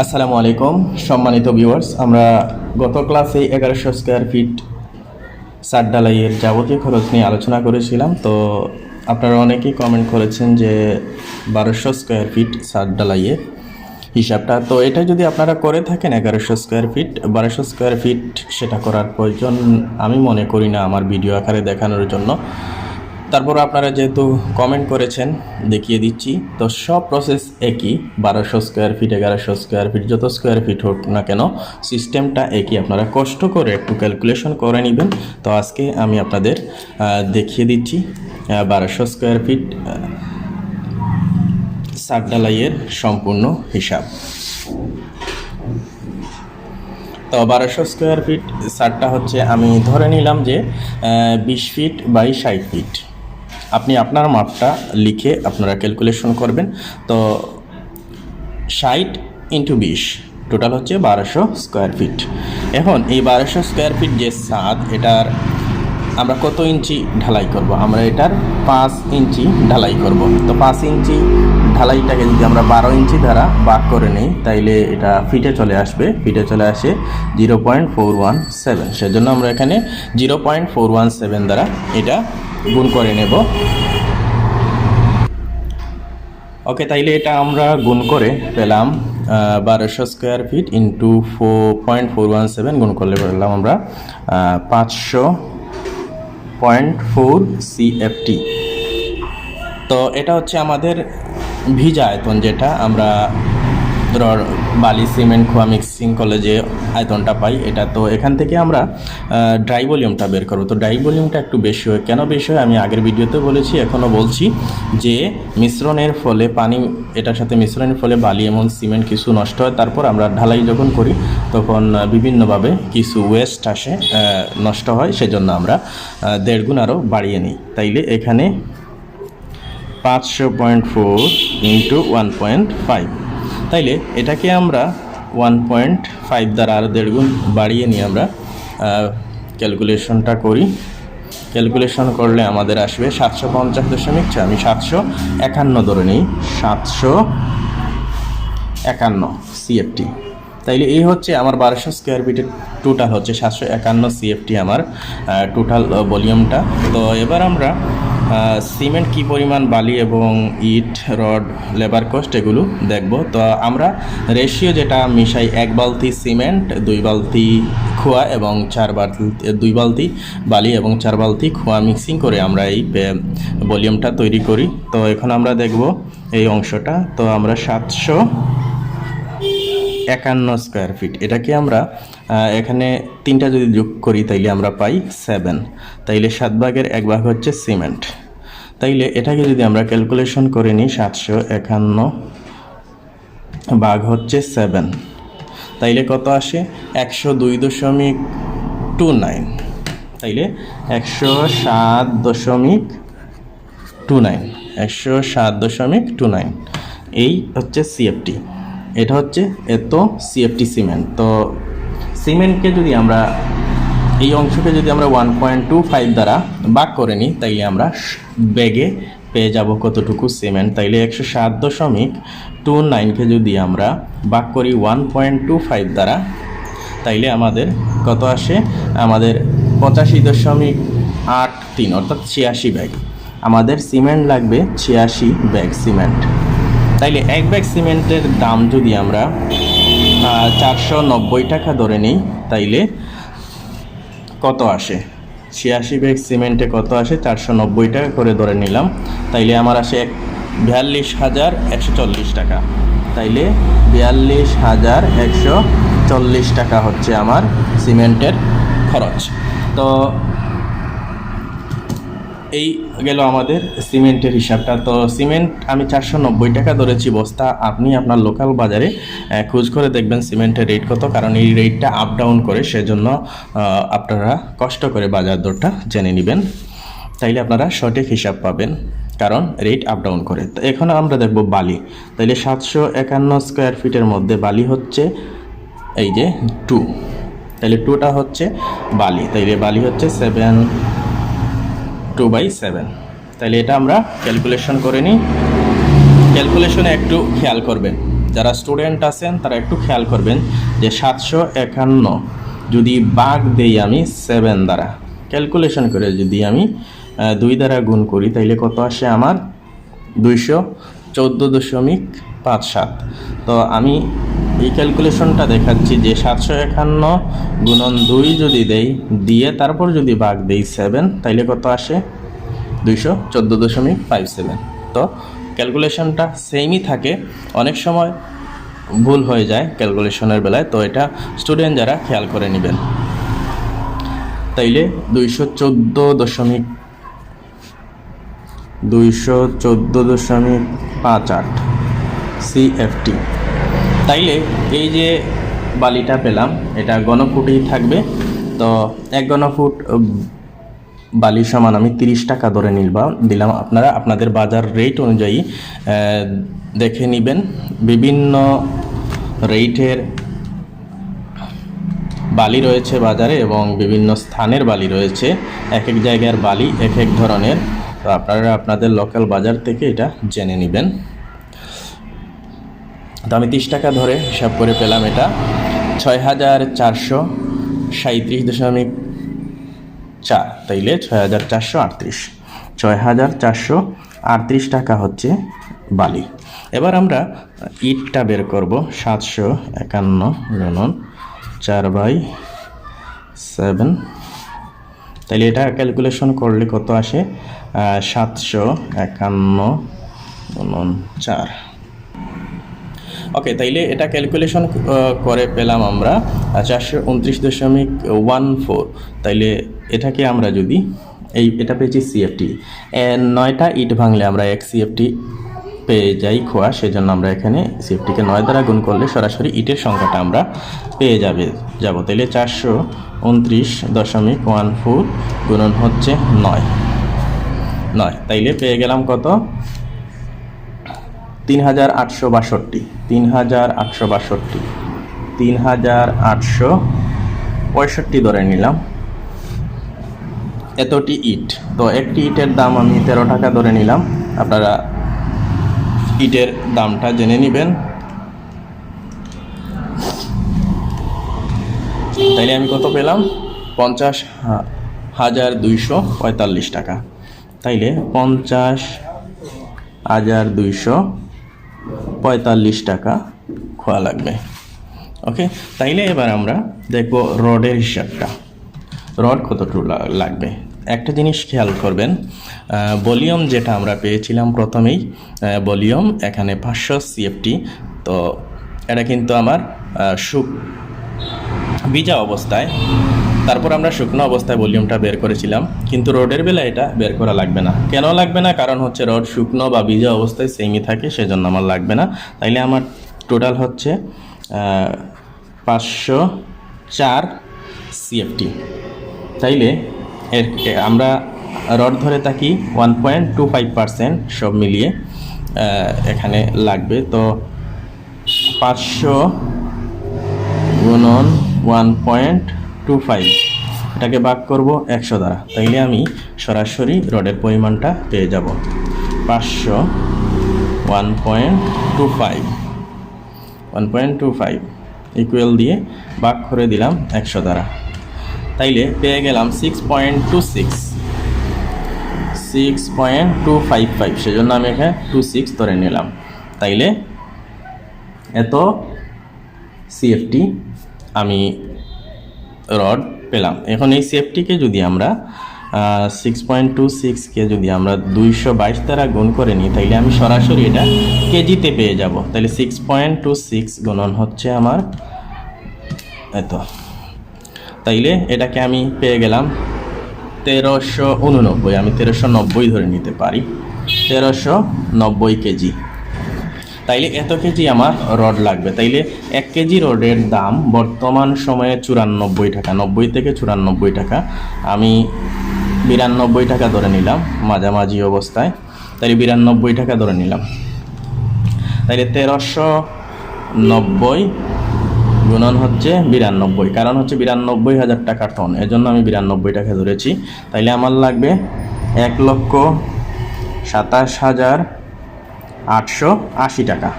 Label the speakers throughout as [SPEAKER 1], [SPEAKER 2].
[SPEAKER 1] আসসালামু আলাইকুম সম্মানিত ভিউয়ার্স, আমরা গত ক্লাসে 1100 স্কয়ার ফিট ছাদ ঢালাইয়ের যাবতীয় খরচ নিয়ে আলোচনা করেছিলাম। তো আপনারা অনেকেই কমেন্ট করেছেন যে 1200 স্কয়ার ফিট ছাদ ঢালাইয়ের হিসাবটা। তো এটা যদি আপনারা করে থাকেন 1100 স্কয়ার ফিট 1200 স্কয়ার ফিট, সেটা করার প্রয়োজন আমি মনে করি না আমার ভিডিও আকারে দেখানোর জন্য। তারপর আপনারা যেহেতু কমেন্ট করেছেন দেখিয়ে দিচ্ছি। তো সব প্রসেস একই, 1200 স্কয়ার ফিট 1100 স্কয়ার ফিট যত স্কয়ার ফিট হোক না কেন সিস্টেমটা একই। আপনারা কষ্ট করে একটু ক্যালকুলেশন করে নেবেন। তো আজকে আমি আপনাদের দেখিয়ে দিচ্ছি 1200 স্কয়ার ফিট ছাদ ঢালাইয়ের সম্পূর্ণ হিসাব। তো 1200 স্কয়ার ফিট ছাদটা হচ্ছে, আমি ধরে নিলাম যে 20 ফিট বাই 60 ফিট। আপনি আপনার মাপটা লিখে আপনারা ক্যালকুলেশন করবেন। তো 60 × 20 টোটাল হচ্ছে 1200 স্কয়ার ফিট। এখন এই 1200 স্কয়ার ফিট যে ছাদ, এটার আমরা কত ইঞ্চি ঢালাই করব? আমরা এটার 5 ইঞ্চি ঢালাই করব। তো 5 ইঞ্চি ঢালাইটাকে যদি আমরা 12 ইঞ্চি দ্বারা ভাগ করে নিই, তাইলে এটা ফিটে চলে আসবে। ফিটে চলে আসে 0.417। সেজন্য আমরা এখানে 0.417 দ্বারা এটা গুণ করে নেব। ওকে, তাইলে এটা আমরা গুণ করে পেলাম 1200 স্কয়ার ফিট ইন্টু 4.417 গুণ করলে পেলাম আমরা 500.4 CFT। তো এটা হচ্ছে আমাদের ভিজা আয়তন, যেটা আমরা ধর বালি সিমেন্ট খোয়া মিক্সিং করলে যে আয়তনটা পাই এটা। তো এখান থেকে আমরা ড্রাই ভলিউমটা বের করবো। তো ড্রাই ভলিউমটা একটু বেশি হয়। কেন বেশি হয় আমি আগের ভিডিওতে বলেছি, এখনও বলছি, যে মিশ্রণের ফলে পানি, এটার সাথে মিশ্রণের ফলে বালি এবং সিমেন্ট কিছু নষ্ট হয়। তারপর আমরা ঢালাই যখন করি তখন বিভিন্নভাবে কিছু ওয়েস্ট আসে, নষ্ট হয়। সেজন্য আমরা 1.5 গুণ আরও বাড়িয়ে নিই। তাইলে এখানে 500.4 × 1.5, তাইলে এটাকে আমরা 1.5 দ্বারা আরও 1.5 গুণ বাড়িয়ে নিয়ে আমরা ক্যালকুলেশনটা করি। ক্যালকুলেশন করলে আমাদের আসবে 750.6। আমি 751 ধরে নিই, 751 CFT। তাইলে এই হচ্ছে আমার 1200 স্কয়ার ফিটের টোটাল হচ্ছে 751 CFT আমার টোটাল ভলিউমটা। তো এবার আমরা সিমেন্ট কি পরিমাণ, বালি এবং ইট, রড, লেবার কস্ট এগুলো দেখব। তো আমরা রেশিও যেটা মিশাই, 1 বালতি সিমেন্ট, 2 বালতি খোয়া এবং 2 বালতি বালি এবং 4 বালতি খোয়া মিক্সিং করে আমরা এই ভলিউমটা তৈরি করি। তো এখন আমরা দেখব এই অংশটা। তো আমরা 751 স্কয়ার ফিট, এটাকে আমরা এখানে 3টা যদি যোগ করি তাইলে আমরা পাই 7। তাইলে 7 ভাগের 1 ভাগ হচ্ছে সিমেন্ট। তাইলে এটাকে যদি আমরা ক্যালকুলেশন করে নিই, 751 ভাগ হচ্ছে 7, তাইলে কত আসে? 102.29। তাইলে 107.29 এই হচ্ছে CFT। এটা হচ্ছে এত CFT সিমেন্ট। তো সিমেন্টকে যদি আমরা, এই অংশকে যদি আমরা 1.25 দ্বারা ভাগ করে নিই, তাইলে আমরা ব্যাগে পেয়ে যাব কতটুকু সিমেন্ট। তাইলে 107.29কে যদি আমরা ভাগ করি 1.25 দ্বারা, তাইলে আমাদের কত আসে? আমাদের 85.83, অর্থাৎ 86 ব্যাগ আমাদের সিমেন্ট লাগবে। 86 ব্যাগ সিমেন্ট। তাইলে 1 ব্যাগ সিমেন্টের দাম যদি আমরা 490 টাকা ধরে নিই, তাইলে কত আসে? 86 ব্যাগ সিমেন্টে কত আসে? 490 টাকা করে ধরে নিলাম। তাইলে আমার আসে 42,140 টাকা। তাইলে 42,140 টাকা হচ্ছে আমার সিমেন্টের খরচ। তো এই গেল আমাদের সিমেন্টের হিসাবটা। তো সিমেন্ট আমি 490 টাকা ধরেছি বস্তা। আপনি আপনার লোকাল বাজারে খোঁজ করে দেখবেন সিমেন্টের রেট কত, কারণ এই রেটটা আপ ডাউন করে। সেজন্য আপনারা কষ্ট করে বাজার দরটা জেনে নেবেন, তাইলে আপনারা সঠিক হিসাব পাবেন, কারণ রেট আপ ডাউন করে। তো এখন আমরা দেখব বালি। তাইলে 751 স্কয়ার ফিটের মধ্যে বালি হচ্ছে এই যে 2, তাইলে 2টা হচ্ছে বালি। তাইলে বালি হচ্ছে 2/7। তাইলে এটা আমরা ক্যালকুলেশন করে নিই। ক্যালকুলেশনে একটু খেয়াল করবেন, যারা স্টুডেন্ট আছেন তারা একটু খেয়াল করবেন যে 751 যদি ভাগ দেই আমি 7 দ্বারা, ক্যালকুলেশন করে যদি আমি 2 দ্বারা গুণ করি, তাইলে কত আসে আমার 214.57। তো আমি এই ক্যালকুলেশনটা দেখাচ্ছি যে 751 গুণন 2 যদি দেই, দিয়ে তারপর যদি ভাগ দেই 7, তাইলে কত আসে 214.57। তো ক্যালকুলেশনটা সেমই থাকে, অনেক সময় ভুল হয়ে যায় ক্যালকুলেশনের বেলায়, তো এটা স্টুডেন্ট যারা খেয়াল করে নেবেন। তাইলে 214.58 CFT। তাইলে এই যে বালিটা পেলাম এটা ঘনফুটেই থাকবে। তো 1 ঘনফুট বালি সমান আমি 30 টাকা ধরে দিলাম। আপনারা আপনাদের বাজার রেট অনুযায়ী দেখে নেবেন। বিভিন্ন রেটের বালি রয়েছে বাজারে এবং বিভিন্ন স্থানের বালি রয়েছে, এক এক জায়গার বালি এক এক ধরনের। তো আপনারা আপনাদের লোকাল বাজার থেকে এটা জেনে নেবেন। তো আমি 30 টাকা ধরে হিসাব করে পেলাম এটা 6437.4। তাইলে 6438 টাকা হচ্ছে বালি। এবার আমরা ইটটা বের করব। 751 গুণন 4/7, তাইলে এটা ক্যালকুলেশন করলে কত আসে 751 গুণন 4। ওকে, তাইলে এটা ক্যালকুলেশন করে পেলাম আমরা 429.14। তাইলে এটাকে আমরা যদি এটা পেয়েছি সিএফটি, 9টা ইট ভাঙলে আমরা 1 সিএফটি পেয়ে যাই খোয়া, সেজন্য আমরা এখানে সিএফটিকে 9 দ্বারা গুণ করলে সরাসরি ইটের সংখ্যাটা আমরা পেয়ে যাব। তাইলে 429.14 গুণন হচ্ছে 9। তাইলে পেয়ে গেলাম কত 3865 ধরে নিলাম। এতটি ইট, তো একটি ইটের দাম আমি 13 টাকা ধরে নিলাম। আপনারা ইটের দামটা জেনে নেবেন। তাইলে আমি কত পেলাম 50,245 টাকা। তাইলে 50,245 টাকা খোয়া লাগবে। ওকে, তাইলে এবার আমরা দেখব রডের হিসাবটা। রড কতটুকু লাগবে একটা জিনিস খেয়াল করবেন। ভলিউম যেটা আমরা পেয়েছিলাম প্রথমেই, ভলিউম এখানে 500 CFT। তো এটা কিন্তু আমার ভিজা অবস্থায়, তারপর আমরা শুকনো অবস্থায় ভলিউমটা বের করেছিলাম, কিন্তু রডের বেলা এটা বের করা লাগবে না। কেন লাগবে না? কারণ হচ্ছে রড শুকনো বা ভিজা অবস্থায় সেমই থাকে, সেজন্য আমার লাগবে না। তাইলে আমার টোটাল হচ্ছে 504 CFT। তাইলে আমরা রড ধরে থাকি 1.25% সব মিলিয়ে এখানে লাগবে। তো 500 গুণন 1.25, এটাকে ভাগ করব 100 দ্বারা। তাইলে আমি সরাসরি রডের পরিমাণটা পেয়ে যাব 500 1.25 ইকুয়াল দিয়ে ভাগ করে দিলাম 100 দ্বারা। তাইলে পেয়ে গেলাম 6.255, সেজন্য আমি এখানে 26 ধরে নিলাম। তাইলে এত সিএফটি আমি রড পেলাম। এখন এই সিএফটিকে যদি আমরা 6.26কে যদি আমরা 222 দ্বারা গুণ করে নিই, তাইলে আমি সরাসরি এটা কেজিতে পেয়ে যাব। তাইলে 6.26 গুণন হচ্ছে আমার এত। তাইলে এটাকে আমি পেয়ে গেলাম 1389। আমি 1390 ধরে নিতে পারি, 1390 কেজি। তাইলে এত কেজি আমার রড লাগবে। তাইলে 1 কেজি রডের দাম বর্তমান সময়ে 94 টাকা, 90 থেকে 94 টাকা। আমি 92 টাকা ধরে নিলাম মাঝামাঝি অবস্থায়। তাইলে 92 টাকা ধরে নিলাম। তাইলে 1390 গুণন হচ্ছে 92, কারণ হচ্ছে 92,000 টাকা টন, এজন্য আমি 92 টাকা ধরেছি। তাইলে আমার লাগবে 1,27,880 টাকা।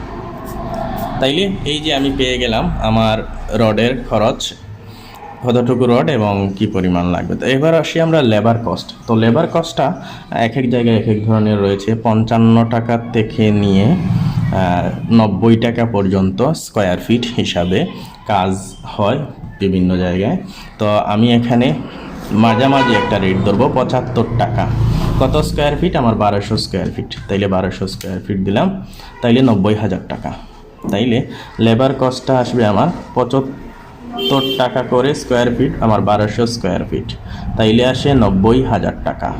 [SPEAKER 1] তাইলে এই যে আমি পেয়ে গেলাম আমার রডের খরচ, কতটুকু রড এবং কি পরিমাণ লাগবে। তো এবার আসি আমরা লেবার কস্ট। তো লেবার কস্টটা এক এক জায়গায় এক এক ধরনের রয়েছে। 55 টাকা থেকে নিয়ে 90 টাকা পর্যন্ত স্কোয়ার ফিট হিসাবে কাজ হয় বিভিন্ন জায়গায়। তো আমি এখানে মাঝামাঝি একটা রেট ধরবো 75 টাকা। কত স্কোয়ার ফিট? আমার 1200 স্কোয়ার ফিট। তাইলে 1200 স্কোয়ার ফিট দিলাম, তাইলে 90,000 টাকা। তাইলে লেবার কস্টটা আসবে আমার 75 টাকা করে স্কোয়ার ফিট, আমার 1200 স্কোয়ার ফিট, তাইলে আসে 90,000 টাকা।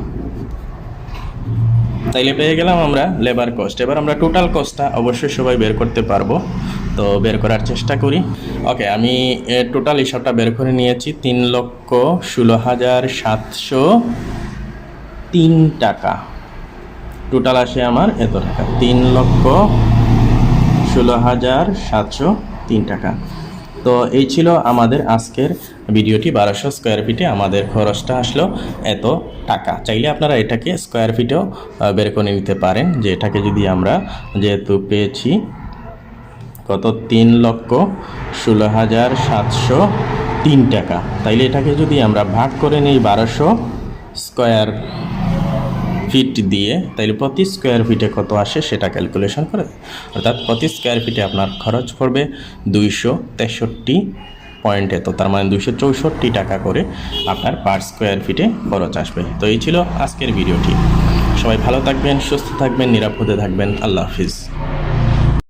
[SPEAKER 1] তাইলে পেয়ে গেলাম আমরা লেবার কস্ট। এবার আমরা টোটাল কস্টটা অবশ্যই সবাই বের করতে পারবো, তো বের করার চেষ্টা করি। ওকে, আমি টোটাল হিসাবটা বের করে নিয়েছি। 3,16,703 টাকা টোটাল আসে আমার এত টাকা, 3,16,703 টাকা। তো এই ছিল আমাদের আজকের ভিডিওটি। 1200 স্কোয়ার ফিটে আমাদের খরচটা আসলো এত টাকা। চাইলে আপনারা এটাকে স্কোয়ার ফিটেও বের করে নিতে পারেন, যে এটাকে যদি আমরা যেহেতু পেয়েছি কত 3,16,703 টাকা, তাইলে এটাকে যদি আমরা ভাগ করে নিই 1200 স্কোয়ার ফিট দিয়ে, তাইলে প্রতি স্কোয়ার ফিটে কত আসে সেটা ক্যালকুলেশন করে, অর্থাৎ প্রতি স্কোয়ার ফিটে আপনার খরচ পড়বে 263 পয়েন্ট এত, তার মানে 264 টাকা করে আপনার পার স্কোয়ার ফিটে খরচ আসবে। তো এই ছিল আজকের ভিডিওটি। সবাই ভালো থাকবেন, সুস্থ থাকবেন, নিরাপদে থাকবেন। আল্লাহ হাফিজ।